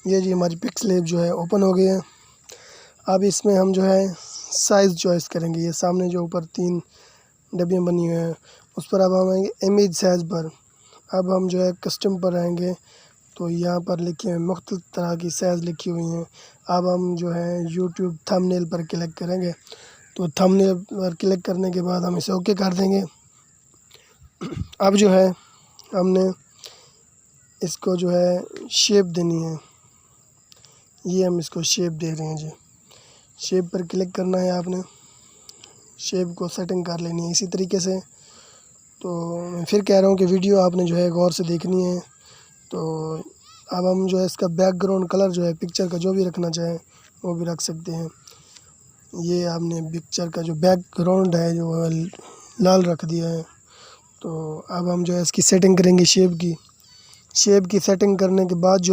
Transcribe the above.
ये जी हमारी pick slab जो है ओपन हो गई है। अब इसमें हम जो है साइज़ चॉइस करेंगे। ये सामने जो ऊपर 3 डब्बियाँ बनी हुई हैं उस पर अब हम आएंगे इमेज साइज़ पर। अब हम जो है कस्टम पर आएंगे तो यहाँ पर लिखे हैं मुख्तलिफ तरह की साइज़ लिखी हुई हैं। अब हम जो है यूट्यूब थंबनेल पर क्लिक करेंगे तो थंबनेल पर क्लिक करने के बाद हम इसे ओके कर देंगे। अब जो है हमने इसको जो है शेप देनी है। ये हम इसको शेप दे रहे हैं जी। शेप पर क्लिक करना है आपने, शेप को सेटिंग कर लेनी है इसी तरीके से। तो मैं फिर कह रहा हूँ कि वीडियो आपने जो है गौर से देखनी है। तो अब हम जो है इसका बैकग्राउंड कलर जो है पिक्चर का जो भी रखना चाहें वो भी रख सकते हैं। ये आपने पिक्चर का जो बैकग्राउंड है जो लाल रख दिया है। तो अब हम जो है इसकी सेटिंग करेंगे शेप की सेटिंग करने के बाद जो